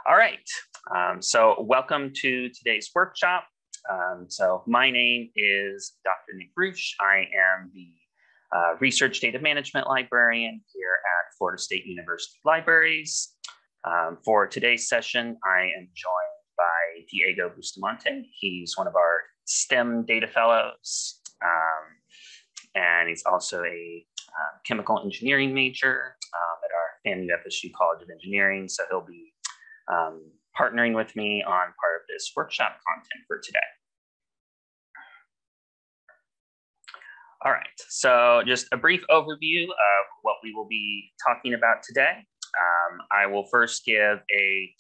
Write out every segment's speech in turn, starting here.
All right, so welcome to today's workshop. So my name is Dr. Nick Ruch. I am the Research Data Management Librarian here at Florida State University Libraries. For today's session, I am joined by Diego Bustamante. He's one of our STEM data fellows, and he's also a chemical engineering major at our FAMU FSU College of Engineering. So he'll be partnering with me on part of this workshop content for today. All right, so just a brief overview of what we will be talking about today. I will first give a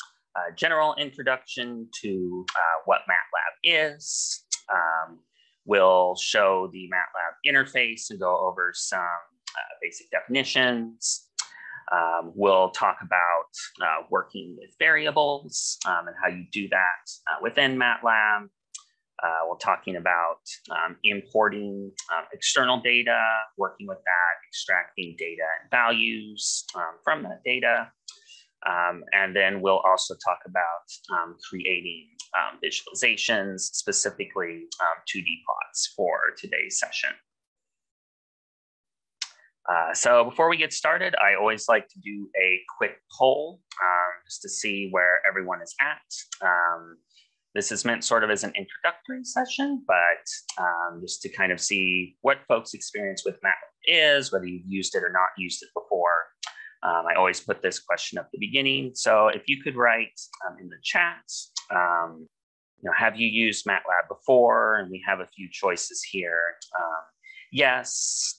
general introduction to what MatLab is. We'll show the MatLab interface and go over some basic definitions. We'll talk about working with variables and how you do that within MatLab. We're talking about importing external data, working with that, extracting data and values from that data. And then we'll also talk about creating visualizations, specifically 2D plots for today's session. So before we get started, I always like to do a quick poll just to see where everyone is at. This is meant sort of as an introductory session, but just to kind of see what folks' experience with MatLab is, whether you've used it or not used it before. I always put this question at the beginning. So if you could write in the chat, have you used MatLab before? And we have a few choices here. Yes,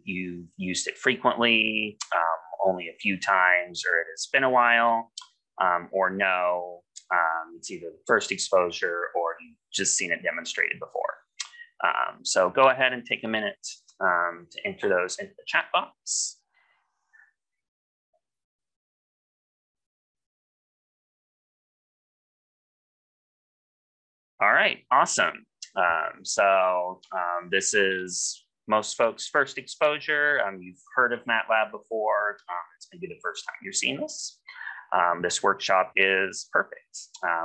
you've used it frequently, only a few times, or it has been a while, or no, it's either the first exposure or you've just seen it demonstrated before. So go ahead and take a minute to enter those into the chat box. All right, awesome. This is most folks' first exposure. You've heard of MatLab before. It's maybe the first time you're seeing this. This workshop is perfect.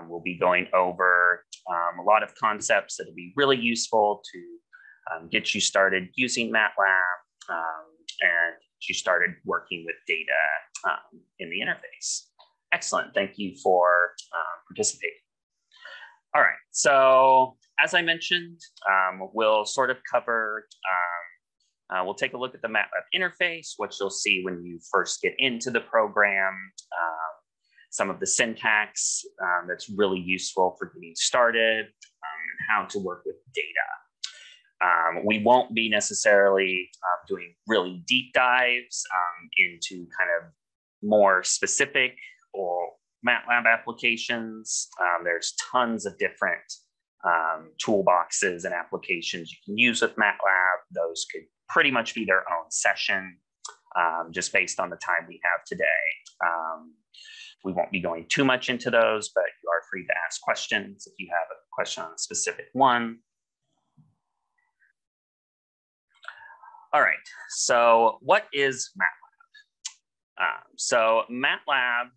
We'll be going over a lot of concepts that will be really useful to get you started using MatLab and get you started working with data in the interface. Excellent. Thank you for participating. All right, so as I mentioned, we'll sort of cover, we'll take a look at the MatLab interface, which you'll see when you first get into the program, some of the syntax that's really useful for getting started, and how to work with data. We won't be necessarily doing really deep dives into kind of more specific or MatLab applications. There's tons of different toolboxes and applications you can use with MatLab. Those could pretty much be their own session, just based on the time we have today. We won't be going too much into those, but you are free to ask questions if you have a question on a specific one. All right, so what is MatLab? So MatLab,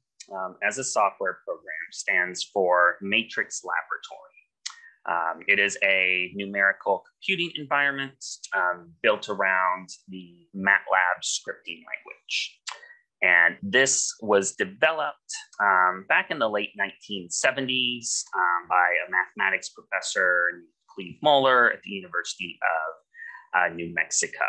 as a software program, stands for Matrix Laboratory. It is a numerical computing environment built around the MatLab scripting language. And this was developed back in the late 1970s by a mathematics professor, Cleve Moeller, at the University of New Mexico.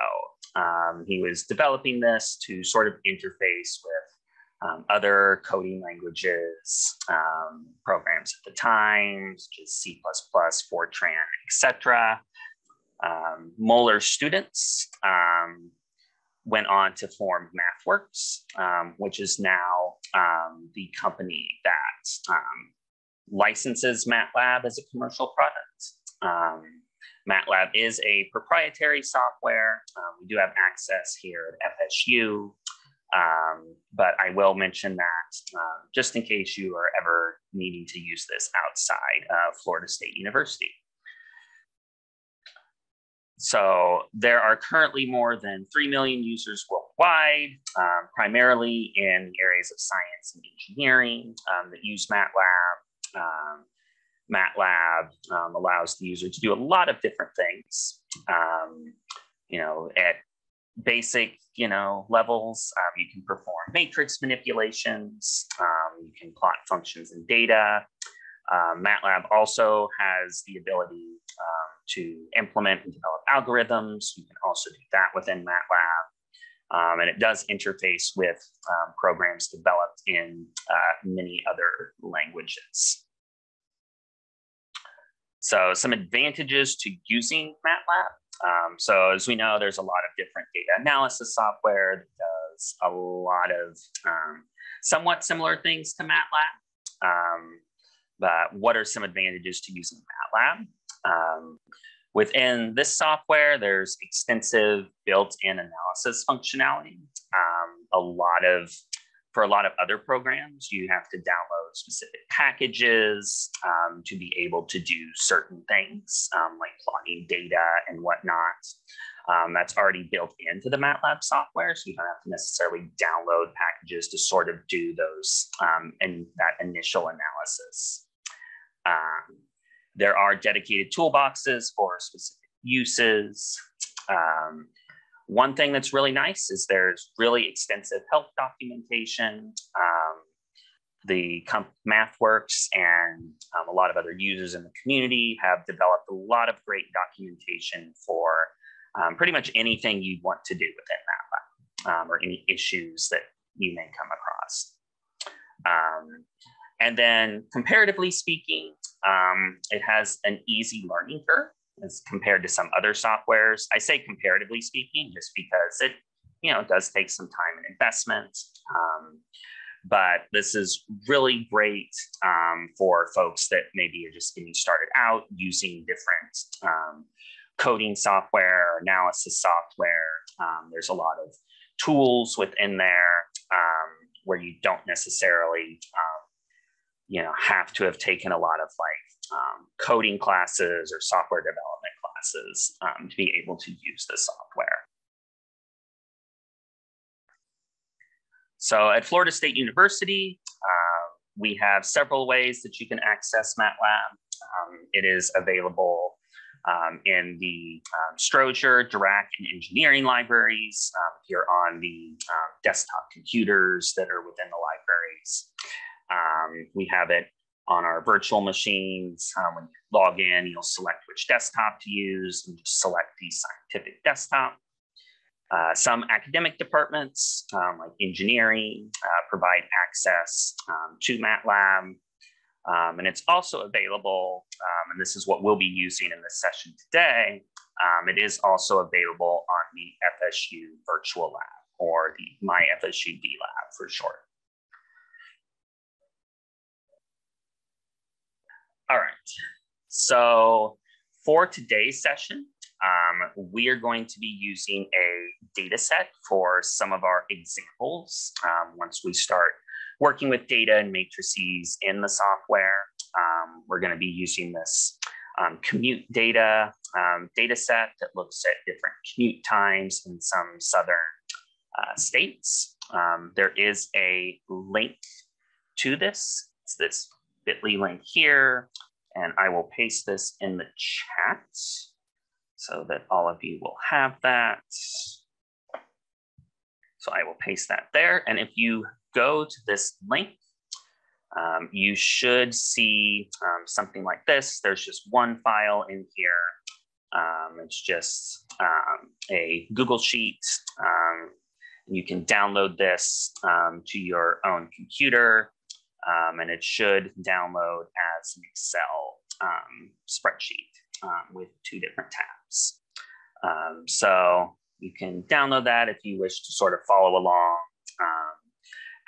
He was developing this to sort of interface with other coding languages, programs at the time, such as C++, Fortran, etc. Moeller's students went on to form MathWorks, which is now the company that licenses MatLab as a commercial product. MatLab is a proprietary software. We do have access here at FSU. But I will mention that just in case you are ever needing to use this outside of Florida State University. So there are currently more than 3 million users worldwide. worldwide, primarily in the areas of science and engineering that use MatLab. MatLab allows the user to do a lot of different things. At basic, levels, you can perform matrix manipulations, you can plot functions and data. MatLab also has the ability to implement and develop algorithms. You can also do that within MatLab. And it does interface with programs developed in many other languages. So some advantages to using MatLab. So as we know, there's a lot of different data analysis software that does a lot of somewhat similar things to MatLab. But what are some advantages to using MatLab? Within this software, there's extensive built-in analysis functionality. For a lot of other programs, you have to download specific packages to be able to do certain things, like plotting data and whatnot. That's already built into the MatLab software, so you don't have to necessarily download packages to sort of do those and that initial analysis. There are dedicated toolboxes for specific uses. One thing that's really nice is there's really extensive help documentation. The MathWorks and a lot of other users in the community have developed a lot of great documentation for pretty much anything you want to do within MatLab or any issues that you may come across. And then comparatively speaking, it has an easy learning curve as compared to some other softwares. I say comparatively speaking, just because it does take some time and investment. But this is really great for folks that maybe are just getting started out using different coding software, analysis software. There's a lot of tools within there where you don't necessarily have to have taken a lot of coding classes or software development classes to be able to use the software. So at Florida State University, we have several ways that you can access MatLab. It is available in the Stroger, Dirac, and engineering libraries. If you're on the desktop computers that are within the libraries. We have it on our virtual machines. When you log in, you'll select which desktop to use and just select the scientific desktop. Some academic departments, like engineering, provide access to MatLab. And it's also available, and this is what we'll be using in this session today. It is also available on the FSU Virtual Lab, or the MyFSU V Lab for short. All right, so for today's session, we are going to be using a data set for some of our examples. Once we start working with data and matrices in the software, we're going to be using this commute data data set that looks at different commute times in some southern states. There is a link to this. It's this bit.ly link here, and I will paste this in the chat so that all of you will have that. So I will paste that there. And if you go to this link, you should see something like this. There's just one file in here. It's just a Google Sheet. You can download this to your own computer, and it should download as an Excel spreadsheet with 2 different tabs. So you can download that if you wish to sort of follow along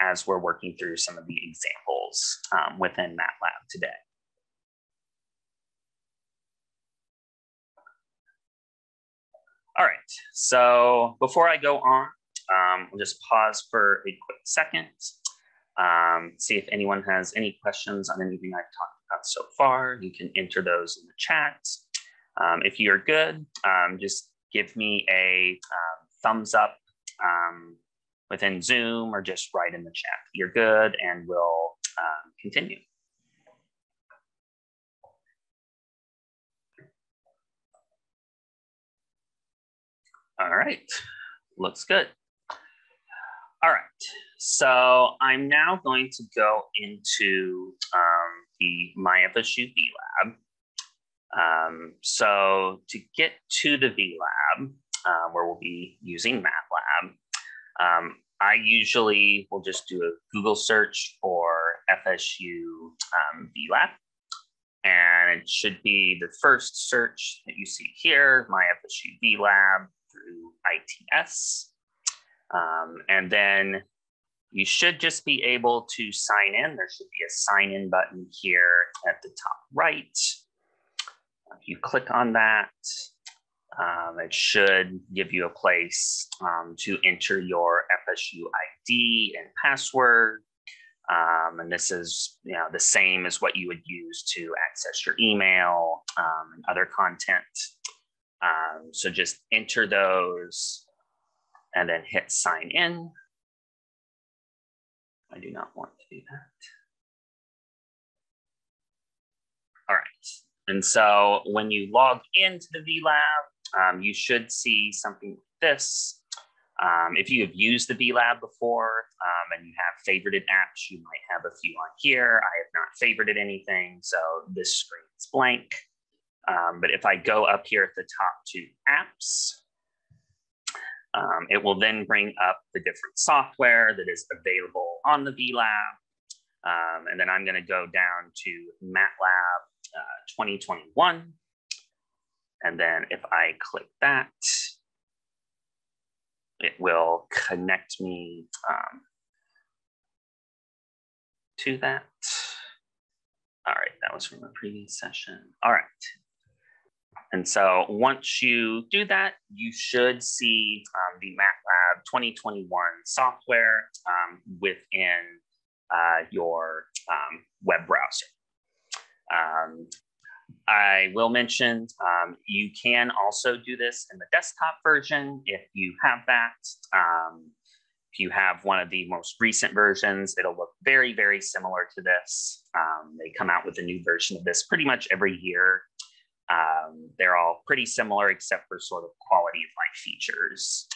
as we're working through some of the examples within MatLab today. All right, so before I go on, we'll just pause for a quick second, see if anyone has any questions on anything I've talked about so far. You can enter those in the chat. If you're good, just give me a thumbs up within Zoom or just write in the chat. You're good, and we'll continue. All right, looks good. All right, so I'm now going to go into the MyFSU VLab. So to get to the VLab, where we'll be using MatLab, I usually will just do a Google search for FSU VLab. And it should be the first search that you see here, MyFSU VLab through ITS. And then you should just be able to sign in. There should be a sign in button here at the top right. If you click on that, it should give you a place to enter your FSU ID and password. And this is the same as what you would use to access your email and other content. So just enter those and then hit sign in. I do not want to do that. All right. And so when you log into the VLab, you should see something like this. If you have used the VLab before and you have favorited apps, you might have a few on here. I have not favorited anything, so this screen is blank. But if I go up here at the top to apps, it will then bring up the different software that is available on the VLab. And then I'm going to go down to MatLab 2021. And then if I click that, it will connect me to that. All right, that was from a previous session. All right. And so once you do that, you should see the MatLab 2021 software within your web browser. I will mention you can also do this in the desktop version if you have that. If you have one of the most recent versions, it'll look very, very similar to this. They come out with a new version of this pretty much every year. They're all pretty similar except for sort of quality of life features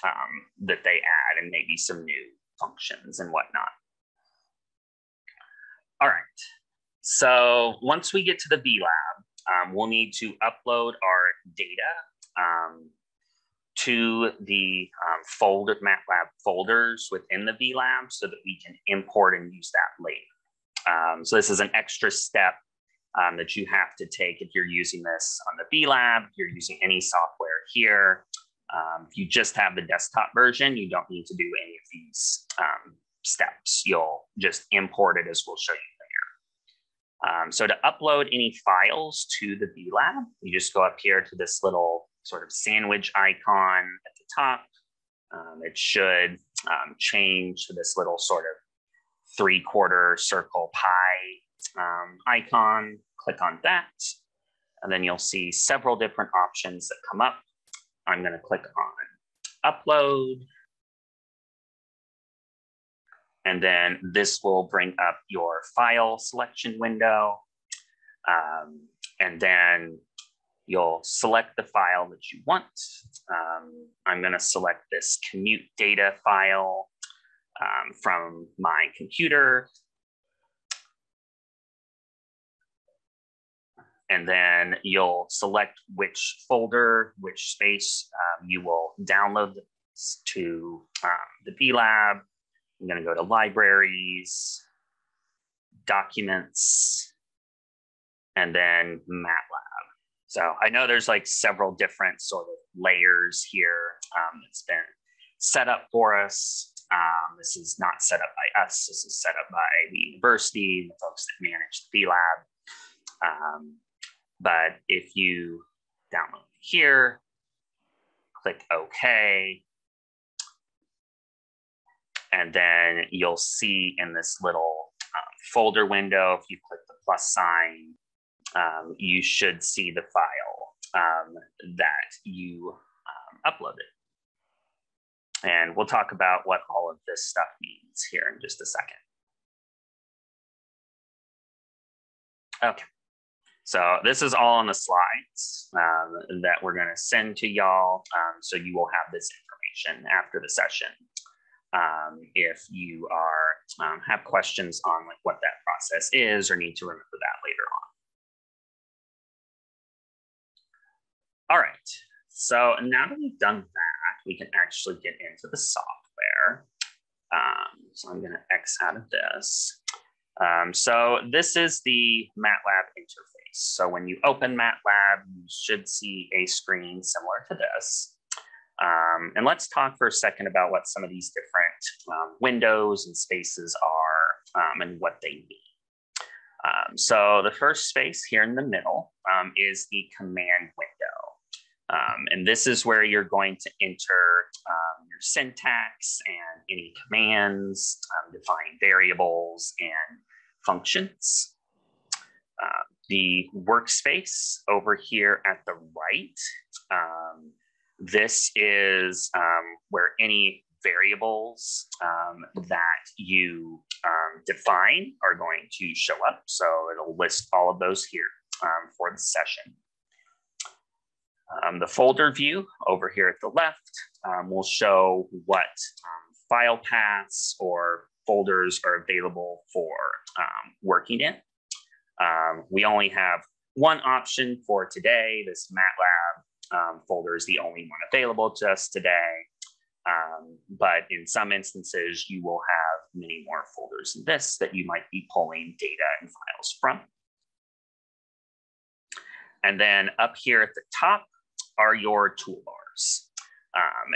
that they add and maybe some new functions and whatnot. All right, so once we get to the VLab, we'll need to upload our data to the MatLab folders within the VLab so that we can import and use that later. So this is an extra step that you have to take if you're using this on the VLab, if you're using any software here. If you just have the desktop version, you don't need to do any of these steps. You'll just import it as we'll show you later. So to upload any files to the VLab, you just go up here to this little sort of sandwich icon at the top. It should change to this little sort of 3/4 circle pie icon. Click on that, and then you'll see several different options that come up. I'm going to click on upload, and then this will bring up your file selection window, and then you'll select the file that you want. I'm going to select this commute data file from my computer. And then you'll select which folder, which space you will download this to the VLab. I'm going to go to libraries, documents, and then MatLab. So I know there's like several different sort of layers here that's been set up for us. This is not set up by us. This is set up by the university, the folks that manage the VLab. But if you download here, click OK, and then you'll see in this little folder window, if you click the plus sign, you should see the file that you uploaded. And we'll talk about what all of this stuff means here in just a second. Okay, so this is all on the slides that we're gonna send to y'all. So you will have this information after the session. If you have questions on like what that process is or need to remember that later on. All right, so now that we've done that, we can actually get into the software. So I'm gonna X out of this. So this is the MATLAB interface. So when you open MATLAB, you should see a screen similar to this. And let's talk for a second about what some of these different windows and spaces are and what they mean. So the first space here in the middle is the command window. And this is where you're going to enter your syntax and any commands, define variables and functions. The workspace over here at the right, this is where any variables that you define are going to show up. So it'll list all of those here for the session. The folder view over here at the left will show what file paths or folders are available for working in. We only have one option for today. This MATLAB folder is the only one available to us today. But in some instances, you will have many more folders than this that you might be pulling data and files from. And then up here at the top are your toolbars.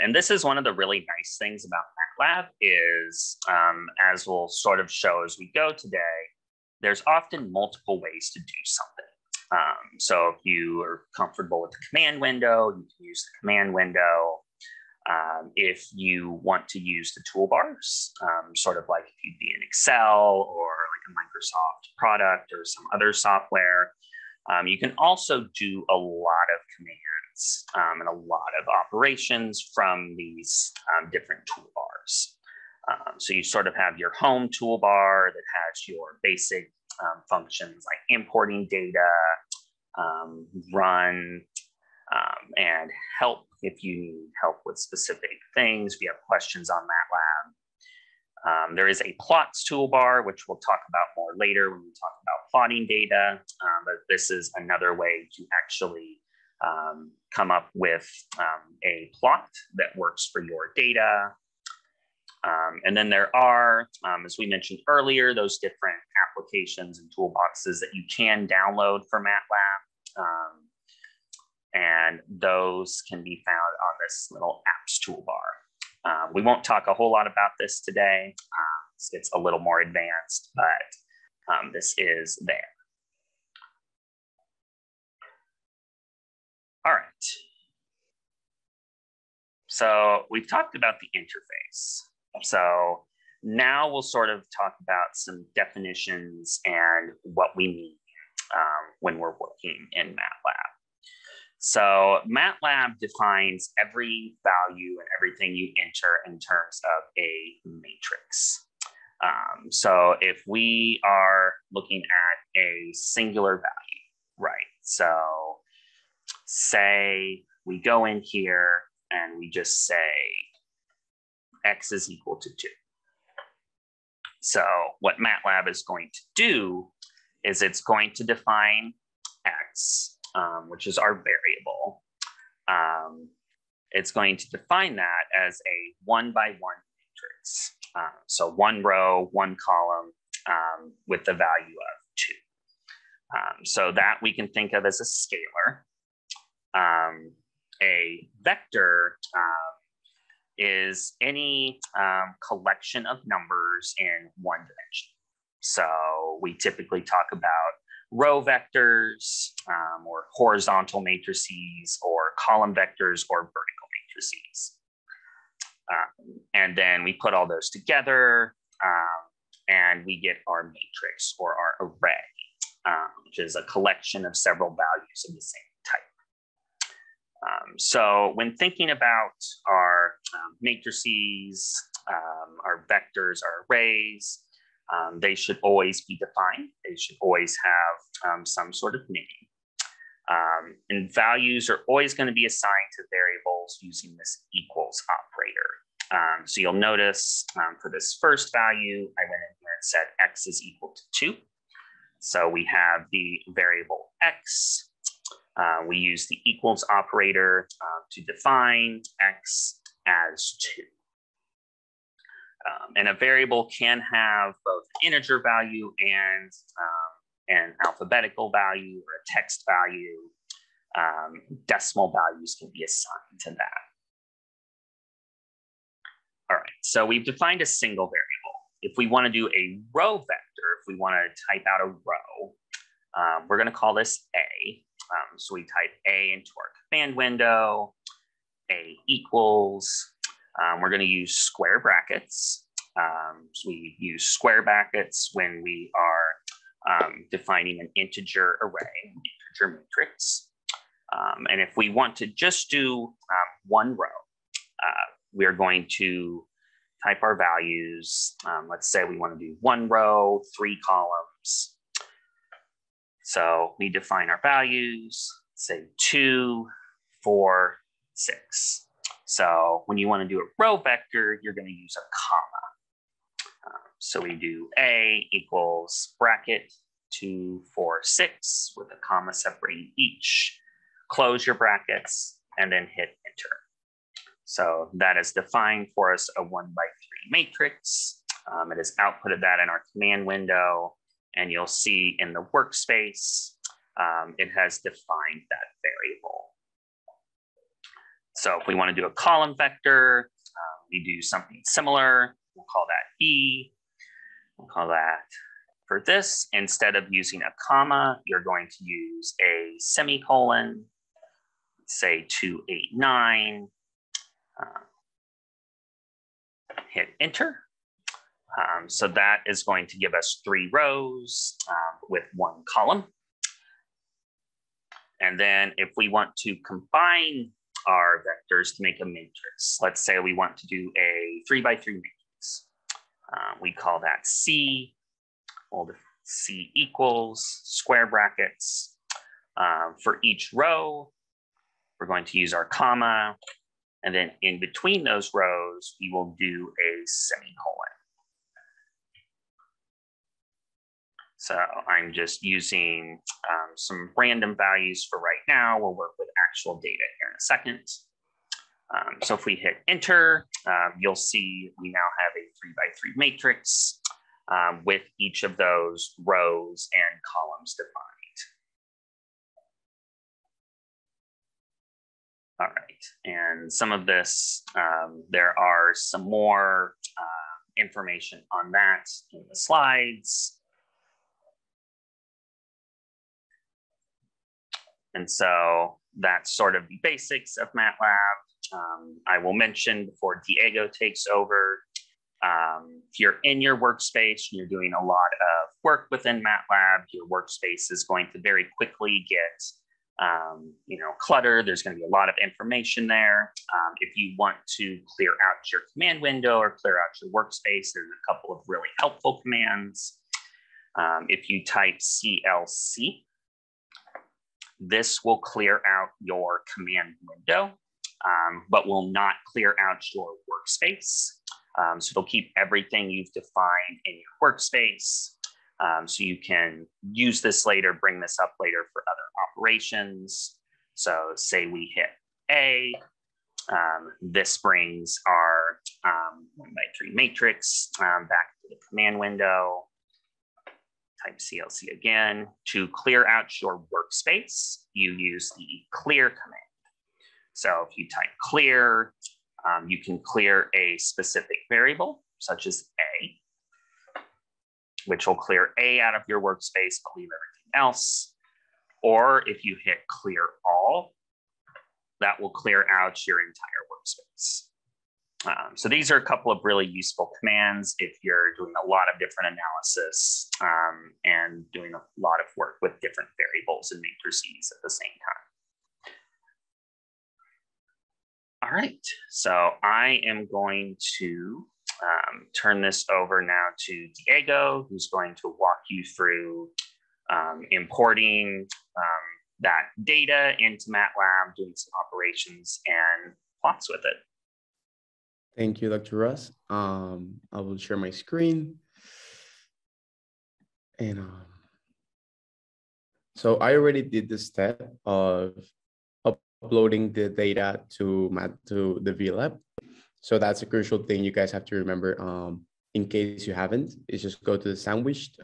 And this is one of the really nice things about MATLAB is, as we'll sort of show as we go today, there's often multiple ways to do something. So if you are comfortable with the command window, you can use the command window. If you want to use the toolbars, sort of like if you'd be in Excel or like a Microsoft product or some other software, you can also do a lot of commands and a lot of operations from these different toolbars. So you sort of have your home toolbar that has your basic functions like importing data, run, and help if you need help with specific things, if you have questions on MATLAB. There is a plots toolbar, which we'll talk about more later when we talk about plotting data, but this is another way to actually come up with a plot that works for your data. And then there are, as we mentioned earlier, those different applications and toolboxes that you can download for MATLAB. And those can be found on this little apps toolbar. We won't talk a whole lot about this today. It's a little more advanced, but this is there. All right. So we've talked about the interface. So now we'll sort of talk about some definitions and what we mean when we're working in MATLAB. So MATLAB defines every value and everything you enter in terms of a matrix. So if we are looking at a singular value, right? So say we go in here and we just say X is equal to 2. So what MATLAB is going to do is it's going to define X, which is our variable. It's going to define that as a 1 by 1 matrix. So one row, one column with the value of 2. So that we can think of as a scalar. A vector is any collection of numbers in one dimension. So we typically talk about row vectors or horizontal matrices or column vectors or vertical matrices. And then we put all those together and we get our matrix or our array, which is a collection of several values of the same type. So when thinking about our matrices, our vectors, our arrays, they should always be defined. They should always have some sort of name. And values are always going to be assigned to variables using this equals operator. So you'll notice for this first value, I went in here and said x is equal to 2. So we have the variable x. We use the equals operator to define x as 2. And a variable can have both an integer value and an alphabetical value or a text value. Decimal values can be assigned to that. All right, so we've defined a single variable. If we want to do a row vector, if we want to type out a row, we're going to call this A. So we type A into our command window, A equals. We're going to use square brackets. So we use square brackets when we are defining an integer array, integer matrix. And if we want to just do one row, we're going to type our values. Let's say we want to do 1 row, 3 columns. So we define our values, say 2, 4, 6. So when you want to do a row vector, you're going to use a comma. So we do A equals bracket 2, 4, 6 with a comma separating each. Close your brackets and then hit enter. So that is defined for us a 1 by 3 matrix. It has outputted that in our command window, and you'll see in the workspace, it has defined that variable. So if we want to do a column vector, we do something similar. We'll call that E. We'll call that, for this, instead of using a comma, you're going to use a semicolon, say 289. Hit enter. So that is going to give us 3 rows with 1 column. And then if we want to combine our vectors to make a matrix, let's say we want to do a 3 by 3 matrix. We call that C. Well, C equals square brackets. For each row, we're going to use our comma. And then in between those rows, we will do a semicolon. So I'm just using some random values for right now. We'll work with actual data here in a second. So if we hit enter, you'll see we now have a 3 by 3 matrix with each of those rows and columns defined. All right, and some of this, there are some more information on that in the slides. And so that's sort of the basics of MATLAB. I will mention before Diego takes over, if you're in your workspace and you're doing a lot of work within MATLAB, your workspace is going to very quickly get cluttered. There's going to be a lot of information there. If you want to clear out your command window or clear out your workspace, there's a couple of really helpful commands. If you type CLC, this will clear out your command window, but will not clear out your workspace. So it'll keep everything you've defined in your workspace. So you can use this later, bring this up later for other operations. So say we hit A, this brings our 1 by 3 matrix back to the command window. Type CLC again. To clear out your workspace, you use the clear command. So if you type clear, you can clear a specific variable, such as A, which will clear A out of your workspace, but leave everything else. Or if you hit clear all, that will clear out your entire workspace. So these are a couple of really useful commands if you're doing a lot of different analysis and doing a lot of work with different variables and matrices at the same time. All right, so I am going to turn this over now to Diego, who's going to walk you through importing that data into MatLab, doing some operations and plots with it. Thank you, Dr. Russ. I will share my screen. And so I already did the step of uploading the data to the VLab. So that's a crucial thing you guys have to remember. In case you haven't, is just go to the sandwiched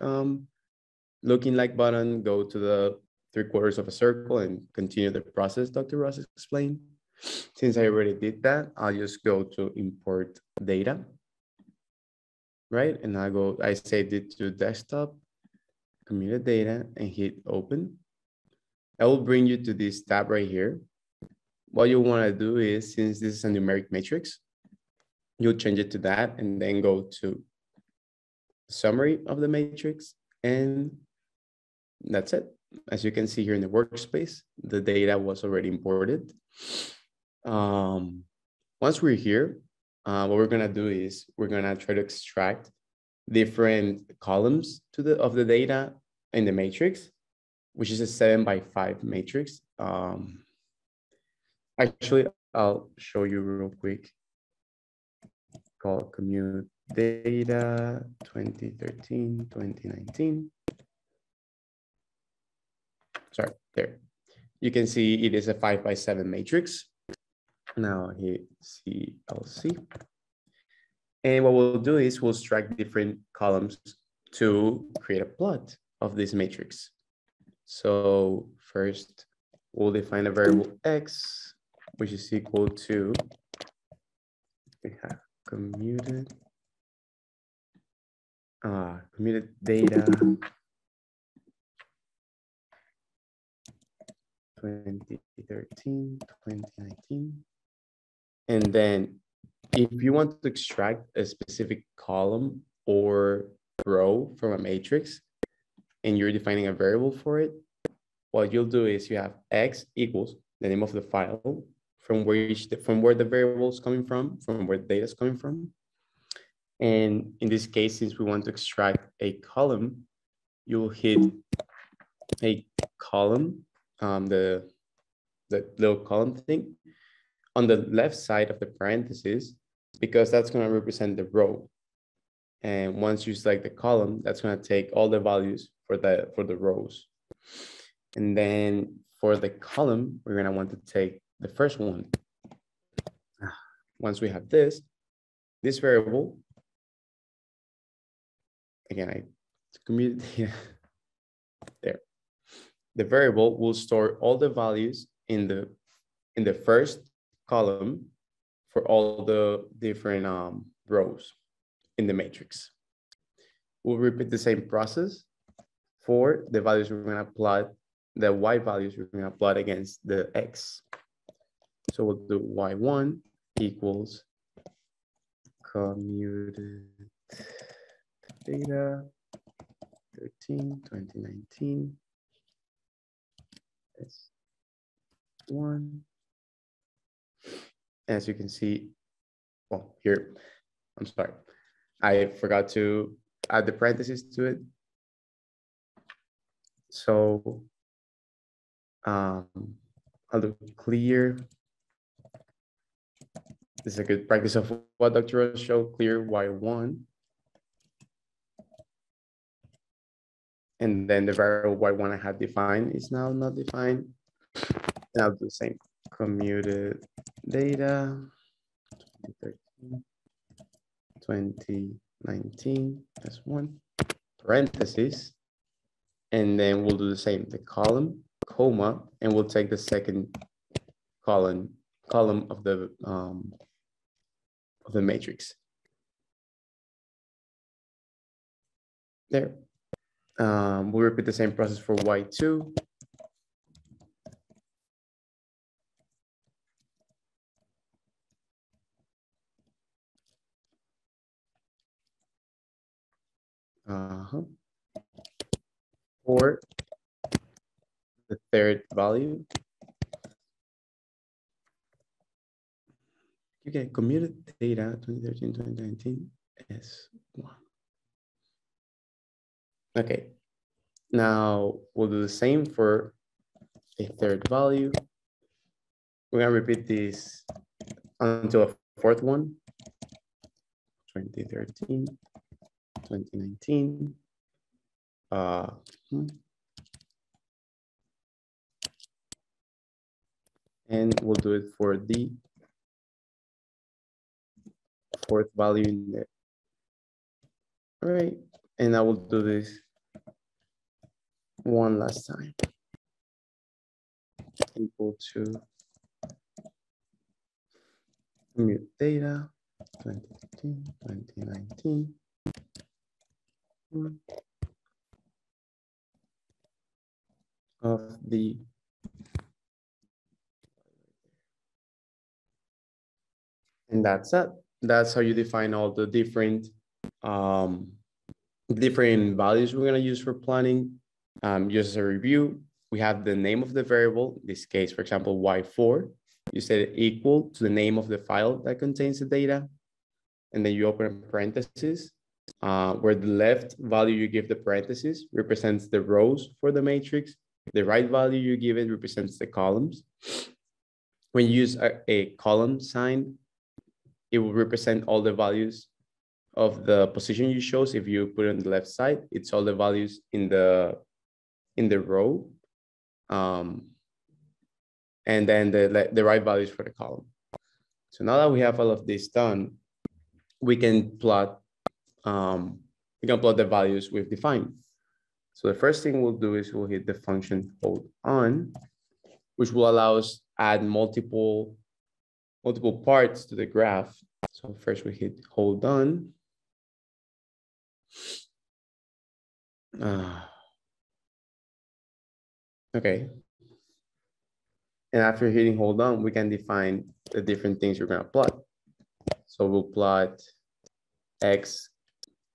looking like button, go to the 3/4 of a circle and continue the process Dr. Ross explained. Since I already did that, I'll just go to import data, right? And I saved it to desktop, commute data and hit open. I will bring you to this tab right here. What you want to do is, since this is a numeric matrix, you'll change it to that and then go to the summary of the matrix. And that's it. As you can see here in the workspace, the data was already imported. Once we're here, what we're gonna do is we're gonna try to extract different columns of the data in the matrix, which is a 7x5 matrix. Actually, I'll show you real quick. Called commute data 2013, 2019. Sorry, there. You can see it is a 5x7 matrix. Now hit CLC. And what we'll do is we'll extract different columns to create a plot of this matrix. So first, we'll define a variable x, which is equal to, we have commuted data 2013, 2019. And then if you want to extract a specific column or row from a matrix and you're defining a variable for it, what you'll do is you have x equals the name of the file from where the variable is coming from where the data is coming from. And in this case, since we want to extract a column, you'll hit a column, the little column thing on the left side of the parentheses, because that's going to represent the row. And once you select the column, that's going to take all the values for the rows. And then for the column, we're going to want to take the first one. Once we have this variable, again, I commuted here. There. The variable will store all the values in the first column for all the different rows in the matrix. We'll repeat the same process for the values we're going to plot, the y values we're going to plot against the x. So we'll do y1 equals commuted data 13, 2019. S1. As you can see, well, here, I'm sorry. I forgot to add the parentheses to it. So I'll do clear. This is a good practice of what Dr. Rose showed, clear y1. And then the variable y1 I had defined is now not defined. And I'll do the same. Commuted data 2013, 2019 S1 parentheses. And then we'll do the same, the column, comma, and we'll take the second column of the matrix. There. We'll repeat the same process for y2. For the third value. Okay, commuted data 2013, 2019 S1. Okay, now we'll do the same for a third value. We're gonna repeat this until a fourth one. 2013, 2019. And we'll do it for the fourth value in there. All right, and I will do this one last time. Equal to commute data 2015, 2019. Of the and that's it. That's how you define all the different different values we're going to use for planning. Just as a review, we have the name of the variable, in this case, for example, y4. You set it equal to the name of the file that contains the data. And then you open a parenthesis, where the left value you give the parenthesis represents the rows for the matrix. The right value you give it represents the columns. When you use a column sign, it will represent all the values of the position you chose. If you put it on the left side, it's all the values in the row. And then the right values for the column. So now that we have all of this done, we can plot the values we've defined. So the first thing we'll do is we'll hit the function hold on, which will allow us add multiple parts to the graph. So first we hit hold on. Okay. And after hitting hold on, we can define the different things we're going to plot. So we'll plot X,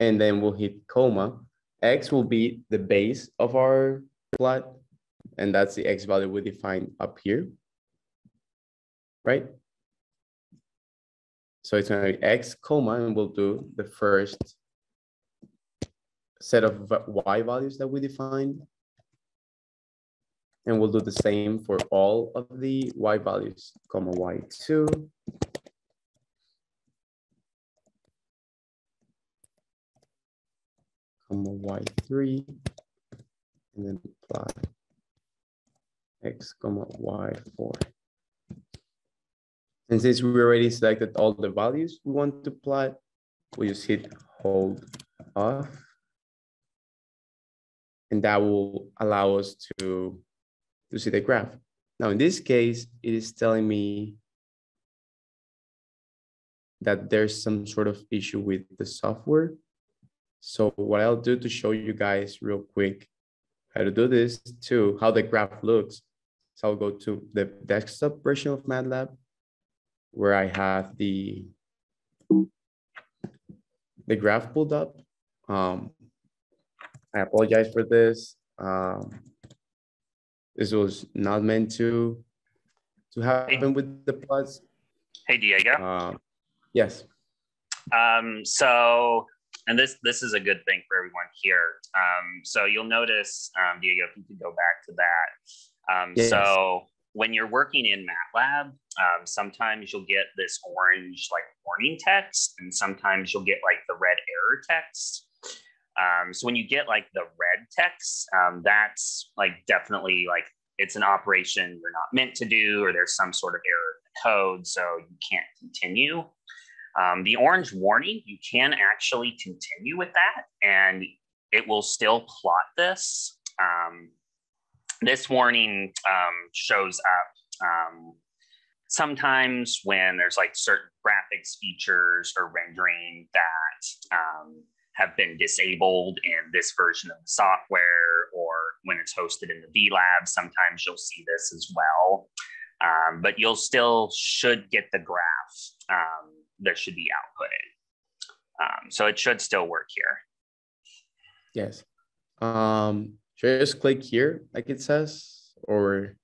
and then we'll hit comma. X will be the base of our plot, and that's the X value we define up here, right? So it's going to be X comma, and we'll do the first set of Y values that we defined. And we'll do the same for all of the Y values, comma Y2. Comma Y3, and then plot X comma Y4. And since we already selected all the values we want to plot, we just hit hold off. And that will allow us to see the graph. Now, in this case, it is telling me that there's some sort of issue with the software. So what I'll do to show you guys real quick how to do this too, how the graph looks. So I'll go to the desktop version of MATLAB, where I have the graph pulled up. I apologize for this. This was not meant to happen with the plots. Hey, Diego. Yes. So, and this is a good thing for everyone here. So you'll notice, Diego, if you could go back to that. Yes. So when you're working in MATLAB, sometimes you'll get this orange like warning text, and sometimes you'll get like the red error text. So when you get like the red text, that's like definitely like it's an operation you're not meant to do, or there's some sort of error in the code, so you can't continue. The orange warning, you can actually continue with that, and it will still plot this. This warning shows up sometimes when there's like certain graphics features or rendering that have been disabled in this version of the software, or when it's hosted in the VLab, sometimes you'll see this as well. But you'll still should get the graph that should be outputted. So it should still work here. Yes. Should I just click here like it says, or?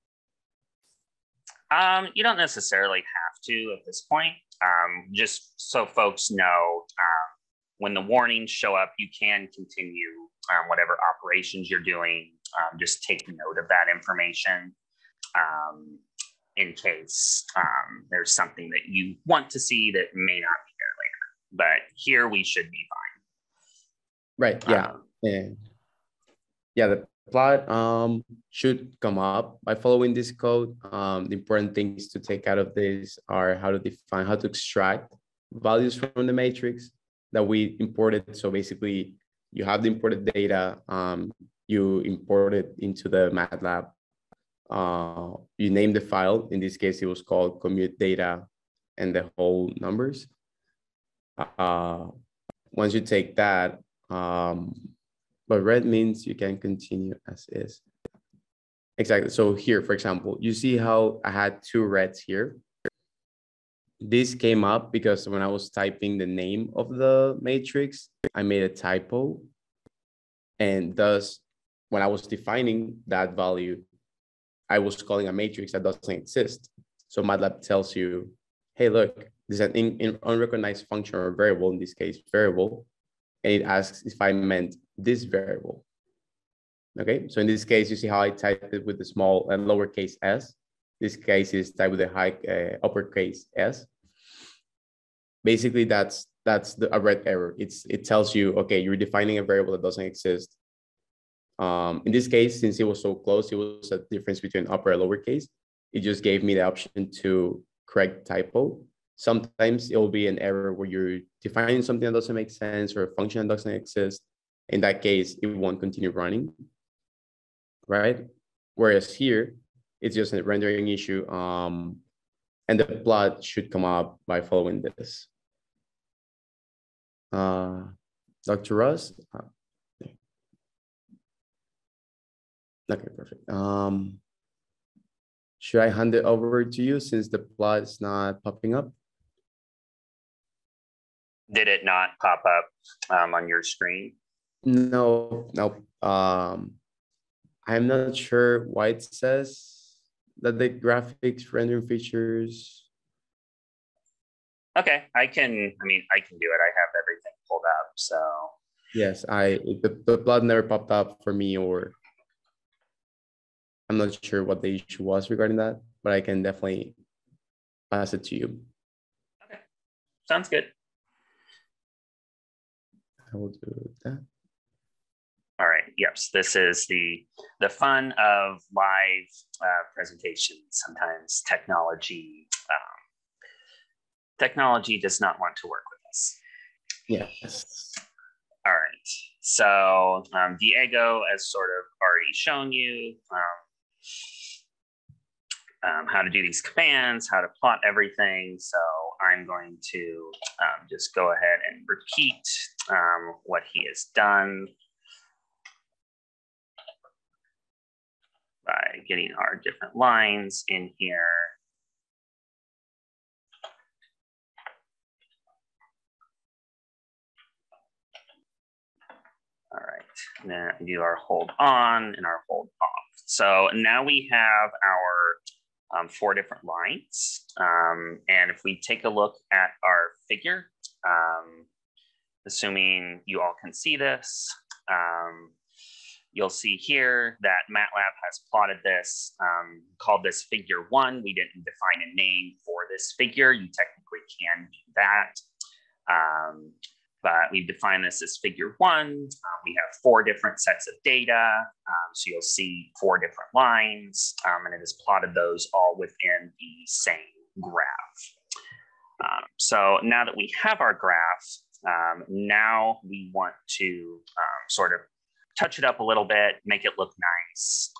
You don't necessarily have to at this point. Just so folks know, when the warnings show up, you can continue whatever operations you're doing. Just take note of that information in case there's something that you want to see that may not be there later. But here we should be fine. Right. Yeah. Yeah. The plot should come up by following this code. The important things to take out of this are how to define, how to extract values from the matrix that we imported. So basically, you have the imported data. You import it into the MATLAB. You name the file. In this case, it was called commute data and the whole numbers. Once you take that, but red means you can continue as is. Exactly. So here, for example, you see how I had two reds here. This came up because when I was typing the name of the matrix, I made a typo. And thus, when I was defining that value, I was calling a matrix that doesn't exist. So MATLAB tells you, hey, look, this is an unrecognized function or variable, in this case, variable. And it asks if I meant this variable. Okay, so in this case, you see how I typed it with the small and lowercase s. This case is typed with a high uppercase s. Basically, that's a red error. It tells you, okay, you're defining a variable that doesn't exist. In this case, since it was so close, it was a difference between upper and lowercase. It just gave me the option to correct typo. Sometimes it will be an error where you're defining something that doesn't make sense or a function that doesn't exist. In that case, it won't continue running, right? Whereas here, it's just a rendering issue, and the plot should come up by following this. Dr. Russ? Okay, perfect. Should I hand it over to you since the plot is not popping up? Did it not pop up on your screen? No. I'm not sure why it says that the graphics rendering features. Okay, I can do it. I have everything pulled up, so. Yes, the plot never popped up for me, or I'm not sure what the issue was regarding that, but I can definitely pass it to you. Okay, sounds good. I will do that. All right, yes, this is the fun of live presentations. Sometimes technology does not want to work with us. Yes. All right, so Diego has sort of already shown you how to do these commands, how to plot everything. So I'm going to just go ahead and repeat what he has done by getting our different lines in here. All right, now we do our hold on and our hold off. So now we have our 4 different lines. And if we take a look at our figure, assuming you all can see this, you'll see here that MATLAB has plotted this, called this figure 1. We didn't define a name for this figure. You technically can do that. But we've defined this as figure 1. We have 4 different sets of data. So you'll see 4 different lines, and it has plotted those all within the same graph. So now that we have our graph, now we want to sort of touch it up a little bit, make it look nice,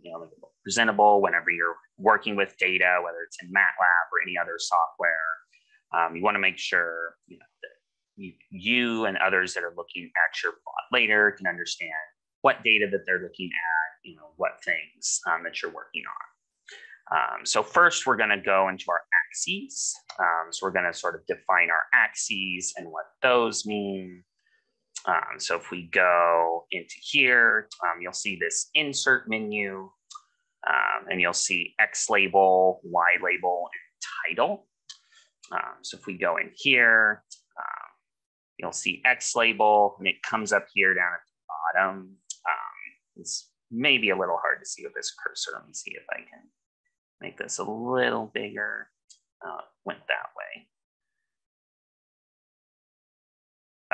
make it look presentable whenever you're working with data, whether it's in MATLAB or any other software. You want to make sure that you and others that are looking at your plot later can understand what data that they're looking at, what things that you're working on. So first, we're going to go into our axes. So we're going to sort of define our axes and what those mean. So if we go into here, you'll see this insert menu, and you'll see X label, Y label, and title. So if we go in here, you'll see X label, and it comes up here down at the bottom. It's maybe a little hard to see with this cursor. Let me see if I can make this a little bigger. Went that way.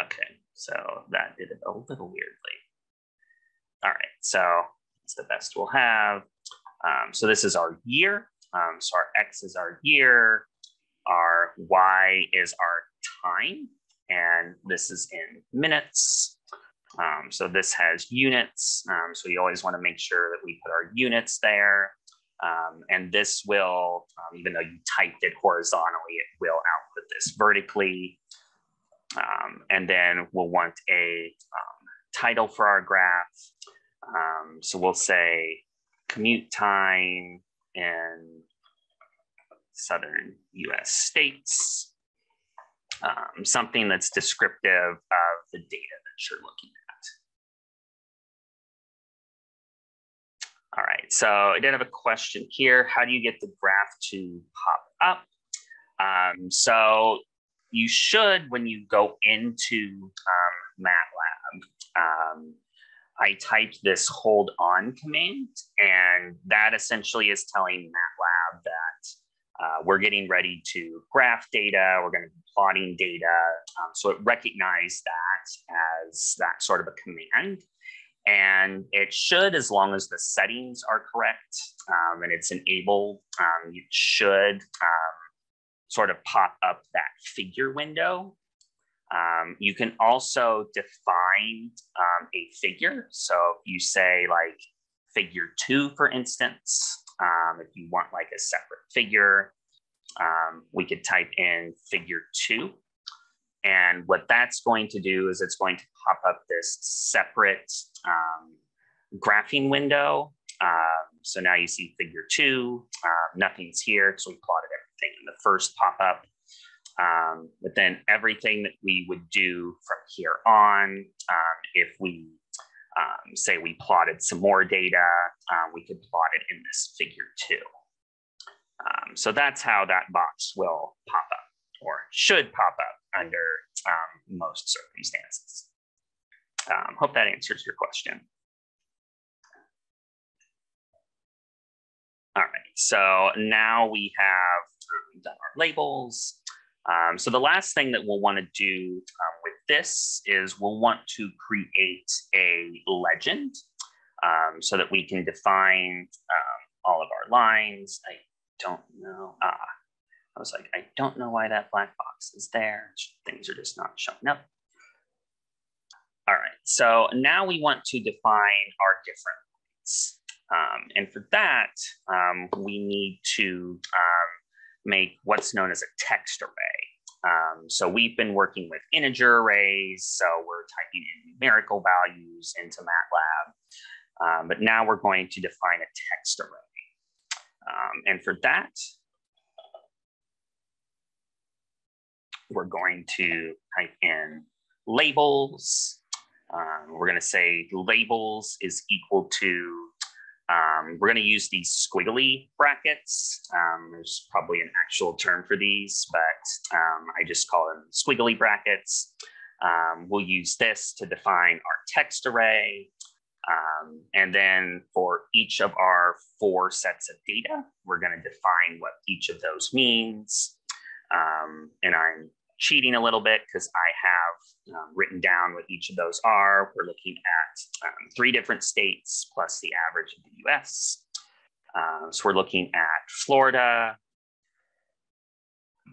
Okay, so that did it a little weirdly. All right, so it's the best we'll have. So this is our year. So our X is our year, our Y is our time, and this is in minutes. So this has units. So you always want to make sure that we put our units there. And this will, even though you typed it horizontally, it will output this vertically. And then we'll want a title for our graph. So we'll say commute time in southern US states, something that's descriptive of the data that you're looking at. All right, so I did have a question here. How do you get the graph to pop up? So you should, when you go into MatLab, I typed this hold on command, and that essentially is telling MatLab that we're getting ready to graph data, we're going to be plotting data. So it recognized that as that sort of a command. And it should, as long as the settings are correct and it's enabled, it should sort of pop up that figure window. You can also define a figure. So if you say like figure 2, for instance, if you want like a separate figure, we could type in figure 2. And what that's going to do is it's going to pop up this separate graphing window. So now you see figure 2, nothing's here, so we plotted everything in the first pop-up. But then everything that we would do from here on, if we say we plotted some more data, we could plot it in this figure 2. So that's how that box will pop up, or should pop up under most circumstances. Hope that answers your question. All right, so now we have done our labels. So the last thing that we'll want to do with this is we'll want to create a legend so that we can define all of our lines. I don't know. I was like, I don't know why that black box is there. Things are just not showing up. All right, so now we want to define our different lines. And for that, we need to make what's known as a text array. So we've been working with integer arrays, so we're typing in numerical values into MatLab. But now we're going to define a text array. And for that, we're going to type in labels. We're going to say labels is equal to, we're going to use these squiggly brackets. There's probably an actual term for these, but I just call them squiggly brackets. We'll use this to define our text array. And then for each of our 4 sets of data, we're going to define what each of those means. And I'm cheating a little bit because I have written down what each of those are. We're looking at 3 different states plus the average of the US. So we're looking at Florida,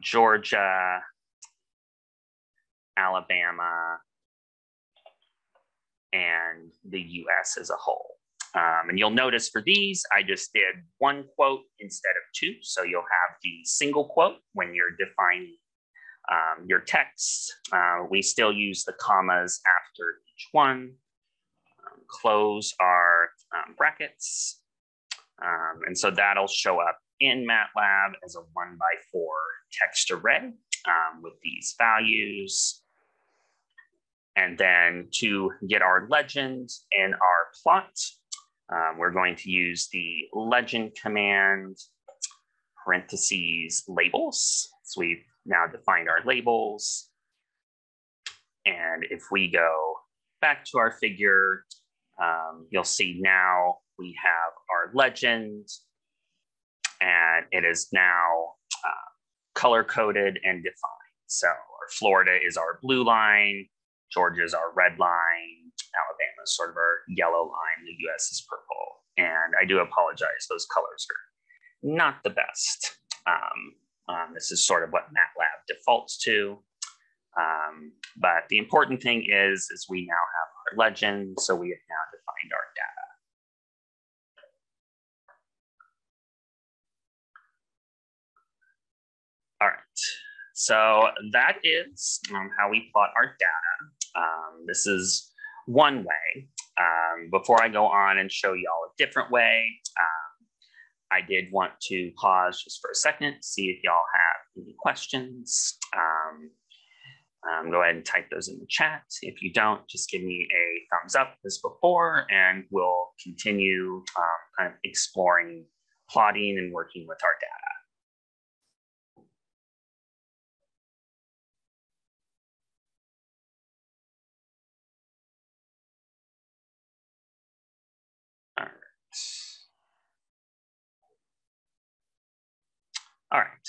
Georgia, Alabama, and the US as a whole. And you'll notice for these, I just did 1 quote instead of 2. So you'll have the single quote when you're defining your text. We still use the commas after each one. Close our brackets. And so that'll show up in MatLab as a 1x4 text array with these values. And then to get our legend in our plot, we're going to use the legend command, parentheses, labels. So we've now defined our labels. And if we go back to our figure, you'll see now we have our legend, and it is now color-coded and defined. So our Florida is our blue line, Georgia is our red line, Alabama is sort of our yellow line, the US is purple. And I do apologize, those colors are not the best. This is sort of what MatLab defaults to. But the important thing is we now have our legend, so we have now defined our data. All right, so that is how we plot our data. This is one way. Before I go on and show you all a different way, I did want to pause just for a second, see if y'all have any questions. Go ahead and type those in the chat. If you don't, just give me a thumbs up as before, and we'll continue kind of exploring plotting and working with our data. All right,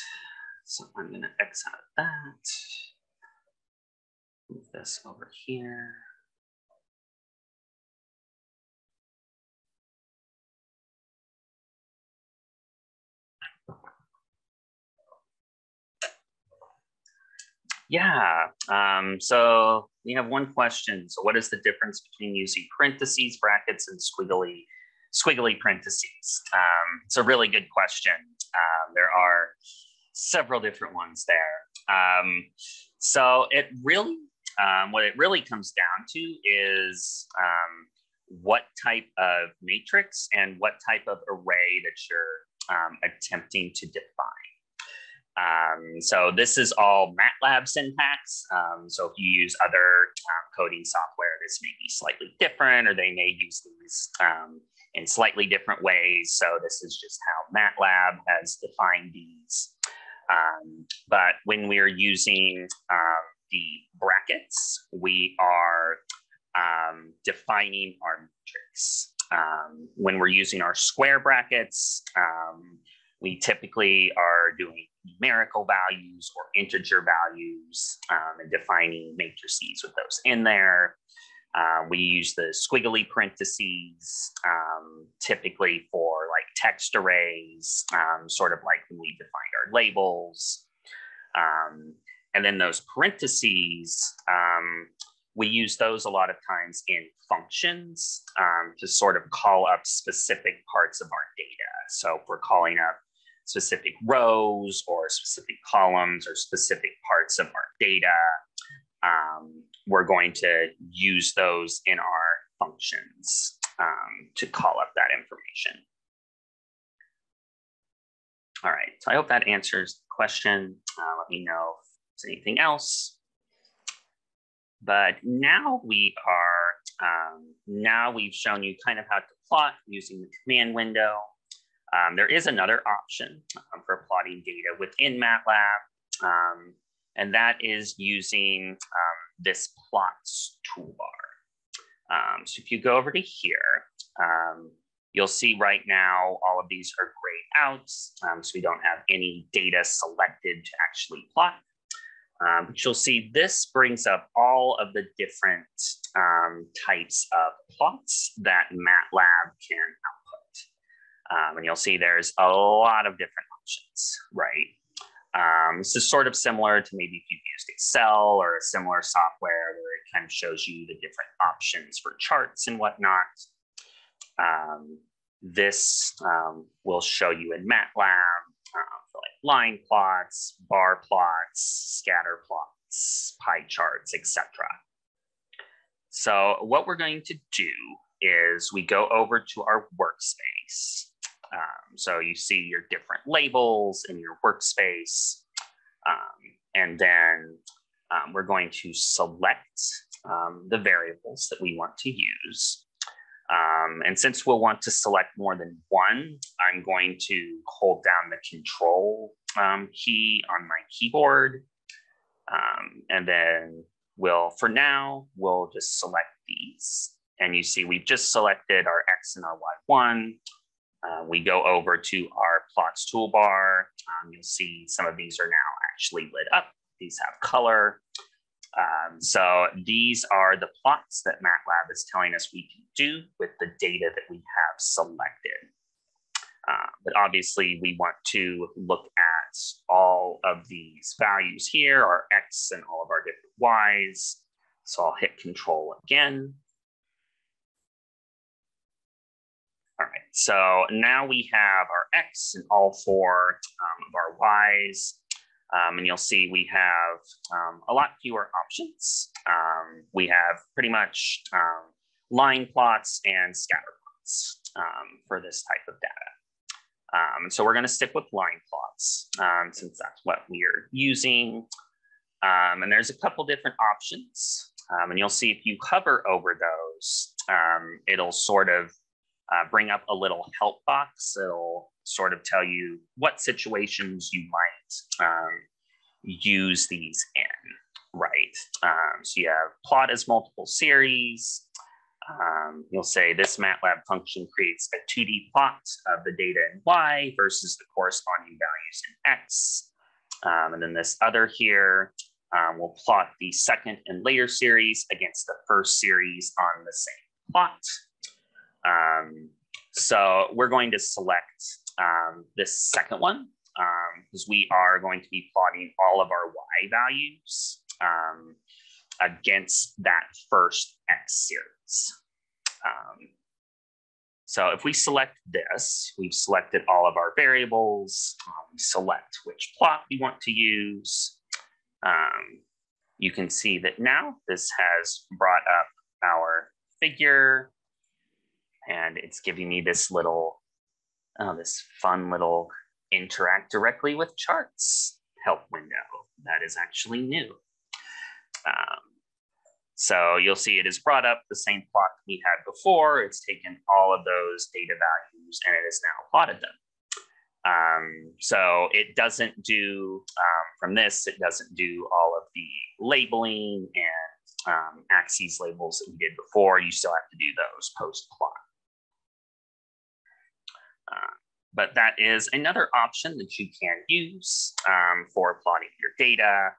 so I'm going to X out of that. Move this over here. Yeah, so we have one question. So what is the difference between using parentheses, brackets, and squiggly parentheses? It's a really good question. There are several different ones there. So it really, what it really comes down to is what type of matrix and what type of array that you're attempting to define. So this is all MATLAB syntax. So if you use other coding software, this may be slightly different, or they may use these in slightly different ways. So this is just how MATLAB has defined these. But when we're using the brackets, we are defining our matrix. When we're using our square brackets, we typically are doing numerical values or integer values and defining matrices with those in there. We use the squiggly parentheses typically for like text arrays, sort of like when we defined our labels. And then those parentheses, we use those a lot of times in functions to sort of call up specific parts of our data. So if we're calling up specific rows or specific columns or specific parts of our data, we're going to use those in our functions to call up that information. All right, so I hope that answers the question. Let me know if there's anything else. But now we are, now we've shown you kind of how to plot using the command window. There is another option for plotting data within MATLAB, and that is using this plots toolbar. So if you go over to here, you'll see right now all of these are grayed out, so we don't have any data selected to actually plot. But you'll see this brings up all of the different types of plots that MATLAB can output. And you'll see there's a lot of different options, right? This is sort of similar to maybe if you've used Excel or a similar software where it kind of shows you the different options for charts and whatnot. This will show you in MATLAB for like line plots, bar plots, scatter plots, pie charts, etc. So what we're going to do is we go over to our workspace. So you see your different labels in your workspace. And then we're going to select the variables that we want to use. And since we'll want to select more than one, I'm going to hold down the control key on my keyboard. And then for now, we'll just select these. And you see we've just selected our X and our Y1. We go over to our plots toolbar. You'll see some of these are now actually lit up. These have color. So these are the plots that MATLAB is telling us we can do with the data that we have selected. But obviously we want to look at all of these values here, our X and all of our different Ys. So I'll hit Control again. All right, so now we have our X and all four of our Ys. And you'll see we have a lot fewer options. We have pretty much line plots and scatter plots for this type of data. So we're going to stick with line plots since that's what we're using. And there's a couple different options. And you'll see if you hover over those, it'll sort of bring up a little help box. It'll sort of tell you what situations you might use these in, right? So you have plot as multiple series. You'll say this MATLAB function creates a 2D plot of the data in Y versus the corresponding values in X. And then this other here will plot the second and later series against the first series on the same plot. So we're going to select this second one because we are going to be plotting all of our Y values against that first X series. So if we select this, we've selected all of our variables, we select which plot we want to use. You can see that now this has brought up our figure and it's giving me this little, this fun little interact directly with charts help window. That is actually new. So you'll see it has brought up the same plot we had before. It's taken all of those data values and it has now plotted them. So it doesn't do, from this, it doesn't do all of the labeling and axes labels that we did before. You still have to do those post-plot. But that is another option that you can use for plotting your data.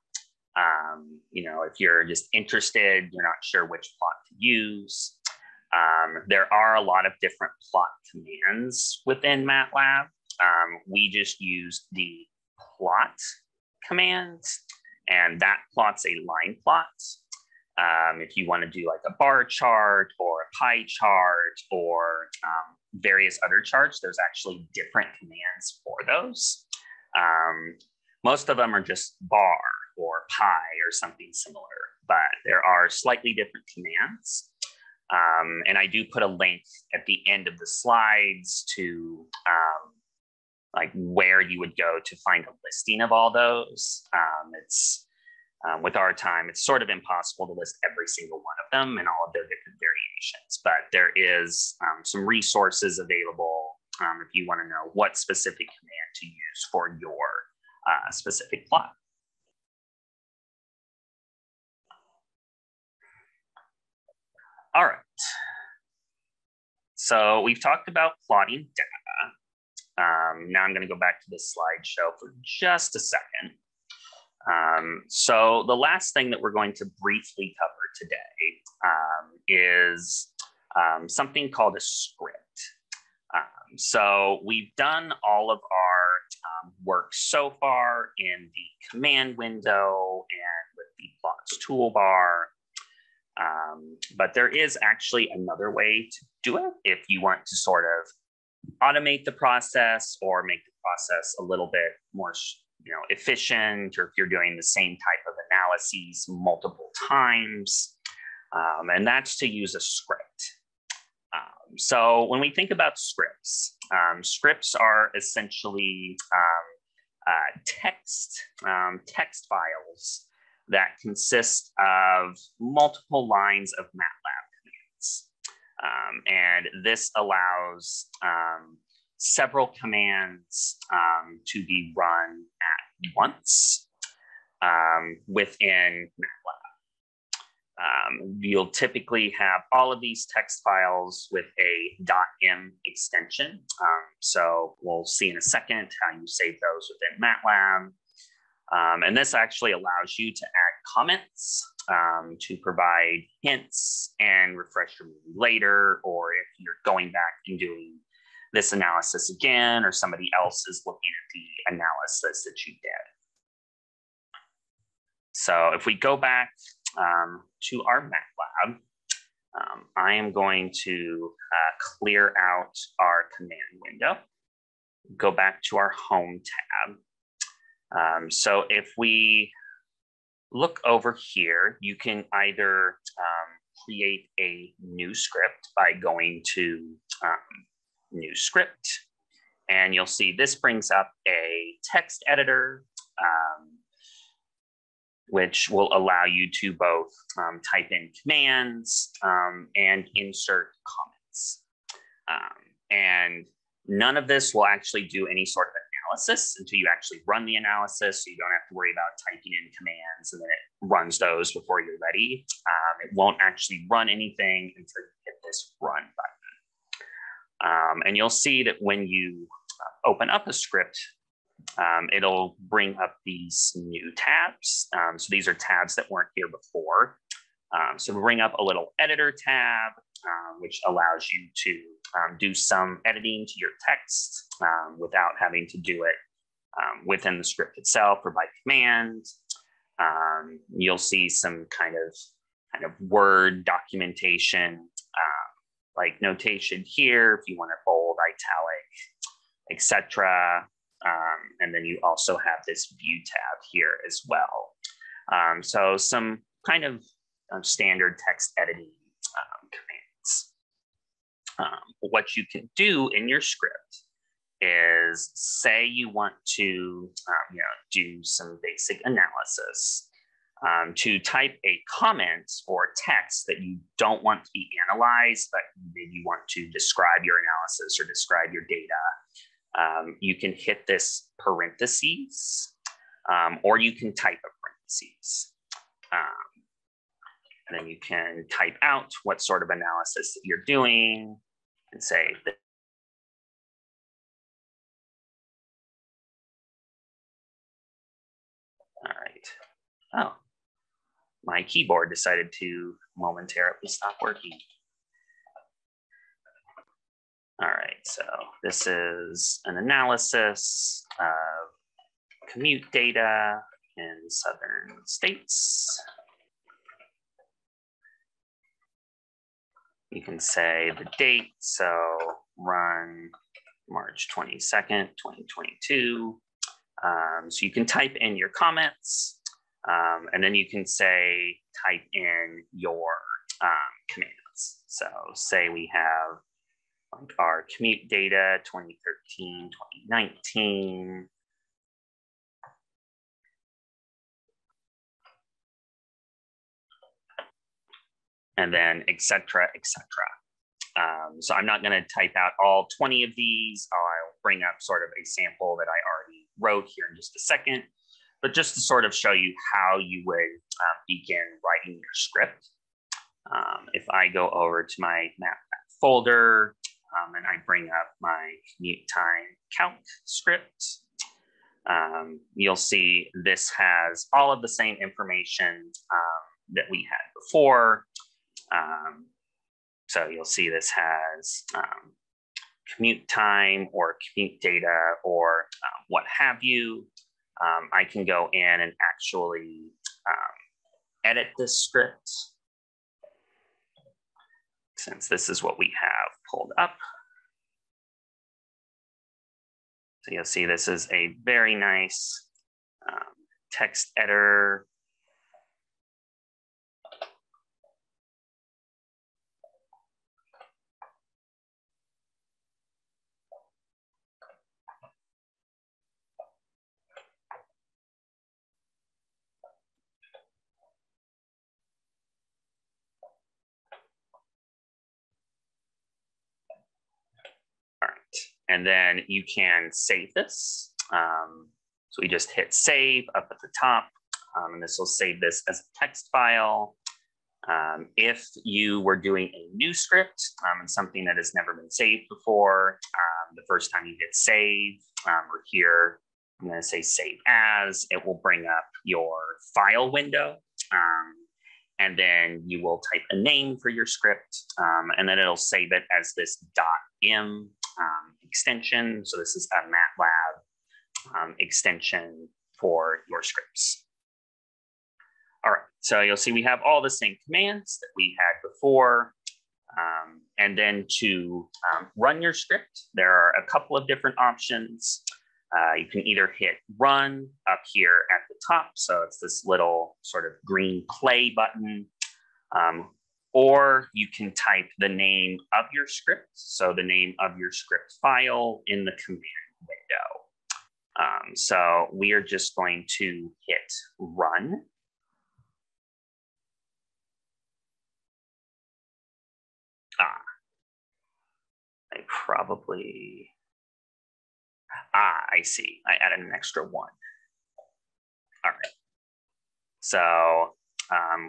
You know, if you're just interested, you're not sure which plot to use. There are a lot of different plot commands within MATLAB. We just use the plot command, and that plots a line plot. If you want to do like a bar chart or a pie chart or various other charts, there's actually different commands for those. Most of them are just bar or pie or something similar, but there are slightly different commands. And I do put a link at the end of the slides to like where you would go to find a listing of all those. With our time, it's sort of impossible to list every single one of them and all of their different variations, but there is some resources available if you want to know what specific command to use for your specific plot. All right. So we've talked about plotting data. Now I'm going to go back to this slideshow for just a second. So the last thing that we're going to briefly cover today is something called a script. So we've done all of our work so far in the command window and with the plots toolbar. But there is actually another way to do it if you want to sort of automate the process or make the process a little bit more efficient, or if you're doing the same type of analyses multiple times, and that's to use a script. So when we think about scripts, scripts are essentially text files that consist of multiple lines of MATLAB commands. And this allows several commands to be run at once. within MatLab. You'll typically have all of these text files with a .m extension. So we'll see in a second how you save those within MatLab. And this actually allows you to add comments, to provide hints and refresh your movie later, or if you're going back and doing this analysis again, or somebody else is looking at the analysis that you did. So if we go back to our MatLab, I am going to clear out our command window, go back to our home tab. So if we look over here, you can either create a new script by going to new script, and you'll see this brings up a text editor, which will allow you to both type in commands and insert comments. And none of this will actually do any sort of analysis until you actually run the analysis, so you don't have to worry about typing in commands and then it runs those before you're ready. It won't actually run anything until you hit this run button. And you'll see that when you open up a script, it'll bring up these new tabs. So these are tabs that weren't here before. So we'll bring up a little editor tab, which allows you to do some editing to your text without having to do it within the script itself or by command. You'll see some kind of Word documentation, like notation here, if you want it bold, italic, etc. And then you also have this view tab here as well. So some kind of standard text editing commands. What you can do in your script is, say you want to do some basic analysis, to type a comment or text that you don't want to be analyzed, but maybe you want to describe your analysis or describe your data. You can hit this parentheses, or you can type a parentheses. And then you can type out what sort of analysis that you're doing and say that. All right. Oh, my keyboard decided to momentarily stop working. All right, so this is an analysis of commute data in southern states. You can say the date, so run March 22nd, 2022. So you can type in your comments, and then you can say, type in your commands. So say we have our commute data, 2013, 2019. And then et cetera, et cetera. So I'm not going to type out all 20 of these. I'll bring up sort of a sample that I already wrote here in just a second, but just to sort of show you how you would begin writing your script. If I go over to my MatLab folder and I bring up my commute time calc script, you'll see this has all of the same information that we had before. So you'll see this has commute time or commute data or what have you. I can go in and actually edit this script, since this is what we have pulled up. So you'll see this is a very nice text editor. And then you can save this. So we just hit save up at the top. and this will save this as a text file. If you were doing a new script and something that has never been saved before, the first time you hit save, or here, I'm going to say save as, it will bring up your file window. And then you will type a name for your script, and then it'll save it as this .im extension. So this is a MatLab extension for your scripts. All right, so you'll see we have all the same commands that we had before. And then to run your script, there are a couple of different options. You can either hit run up here at the top. So it's this little sort of green play button, or you can type the name of your script. So the name of your script file in the command window. So we are just going to hit run. I see. I added an extra one. All right. So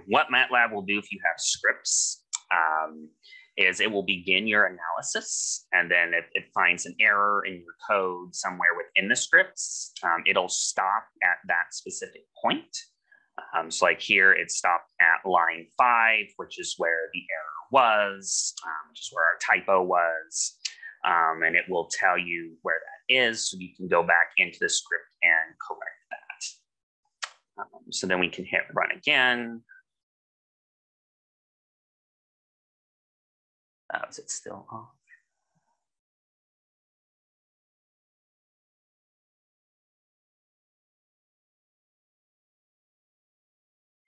what MATLAB will do if you have scripts is it will begin your analysis, and then if it finds an error in your code somewhere within the scripts, it'll stop at that specific point. So like here, it stopped at line 5, which is where the error was, which is where our typo was. And it will tell you where that is, so you can go back into the script and correct that. So then we can hit run again. Is it still off?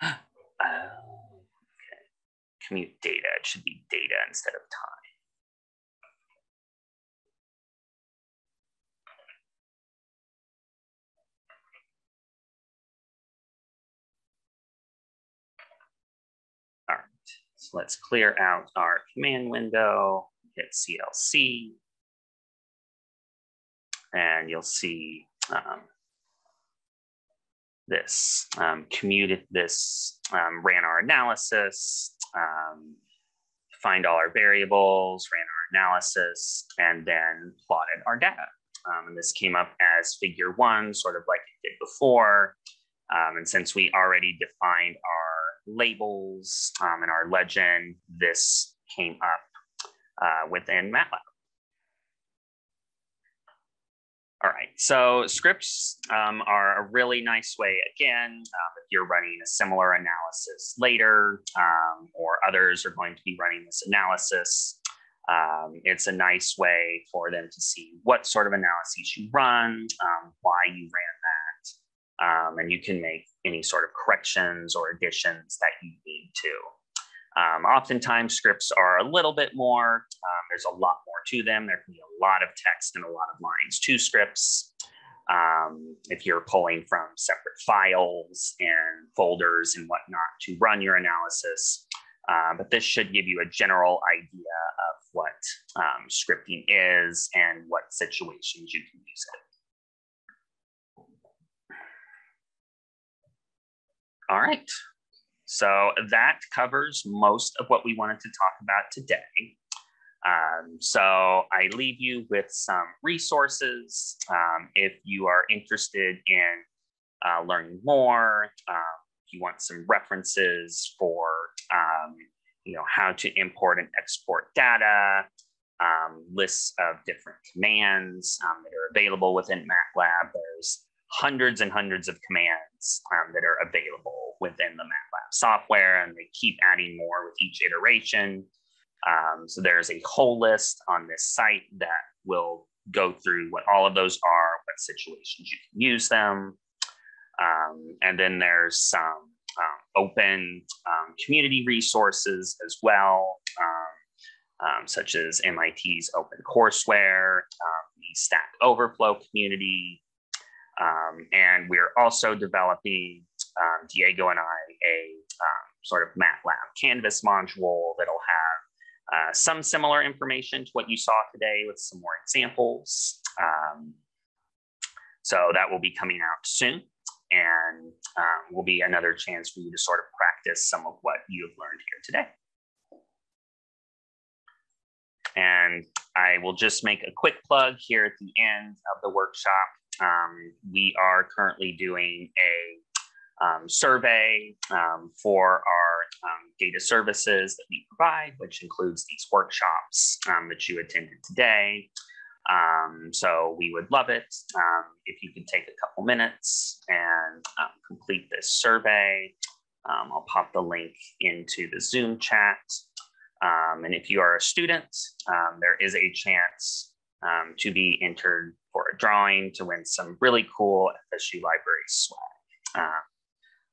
Okay. Commute data. It should be data instead of time. All right, so let's clear out our command window, hit CLC, and you'll see this commuted, this ran our analysis, find all our variables, ran our analysis, and then plotted our data. And this came up as figure 1, sort of like it did before. And since we already defined our labels and our legend, this came up within MATLAB. All right, so scripts are a really nice way, again, if you're running a similar analysis later, or others are going to be running this analysis, it's a nice way for them to see what sort of analyses you run, why you ran that, and you can make any sort of corrections or additions that you need to. Oftentimes scripts are a little bit more, there's a lot more to them. There can be a lot of text and a lot of lines to scripts. If you're pulling from separate files and folders and whatnot to run your analysis, but this should give you a general idea of what scripting is and what situations you can use it. All right. So that covers most of what we wanted to talk about today. So I leave you with some resources. If you are interested in learning more, if you want some references for how to import and export data, lists of different commands that are available within MATLAB. There's hundreds and hundreds of commands that are available within the MATLAB software, and they keep adding more with each iteration. So there's a whole list on this site that will go through what all of those are, what situations you can use them. And then there's some open community resources as well, such as MIT's OpenCourseware, the Stack Overflow community. And we're also developing, Diego and I, a sort of MATLAB Canvas module that'll have some similar information to what you saw today with some more examples. So that will be coming out soon. and will be another chance for you to sort of practice some of what you have learned here today. And I will just make a quick plug here at the end of the workshop. We are currently doing a survey for our data services that we provide, which includes these workshops that you attended today. So we would love it if you could take a couple minutes and complete this survey. I'll pop the link into the Zoom chat. And if you are a student, there is a chance to be entered for a drawing to win some really cool FSU Library swag.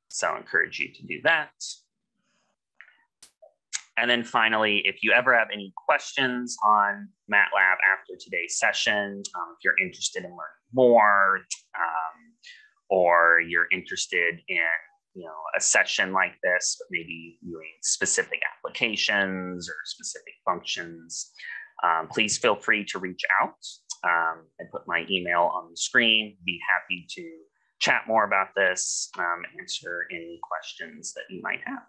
So I encourage you to do that. And then finally, if you ever have any questions on MatLab after today's session, if you're interested in learning more, or you're interested in a session like this, but maybe doing specific applications or specific functions, please feel free to reach out. I put my email on the screen. Be happy to chat more about this, answer any questions that you might have.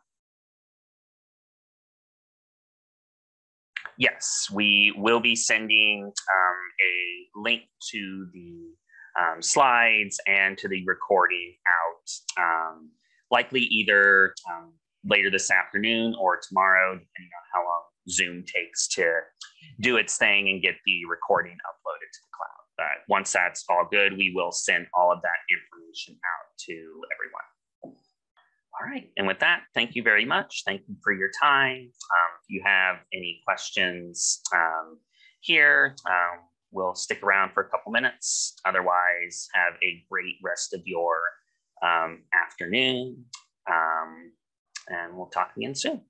Yes, we will be sending a link to the slides and to the recording out, likely either later this afternoon or tomorrow, depending on how long Zoom takes to do its thing and get the recording uploaded to the cloud. But once that's all good, we will send all of that information out to everyone. All right, and with that, thank you very much. Thank you for your time. If you have any questions here, we'll stick around for a couple minutes. Otherwise, have a great rest of your afternoon, and we'll talk again soon.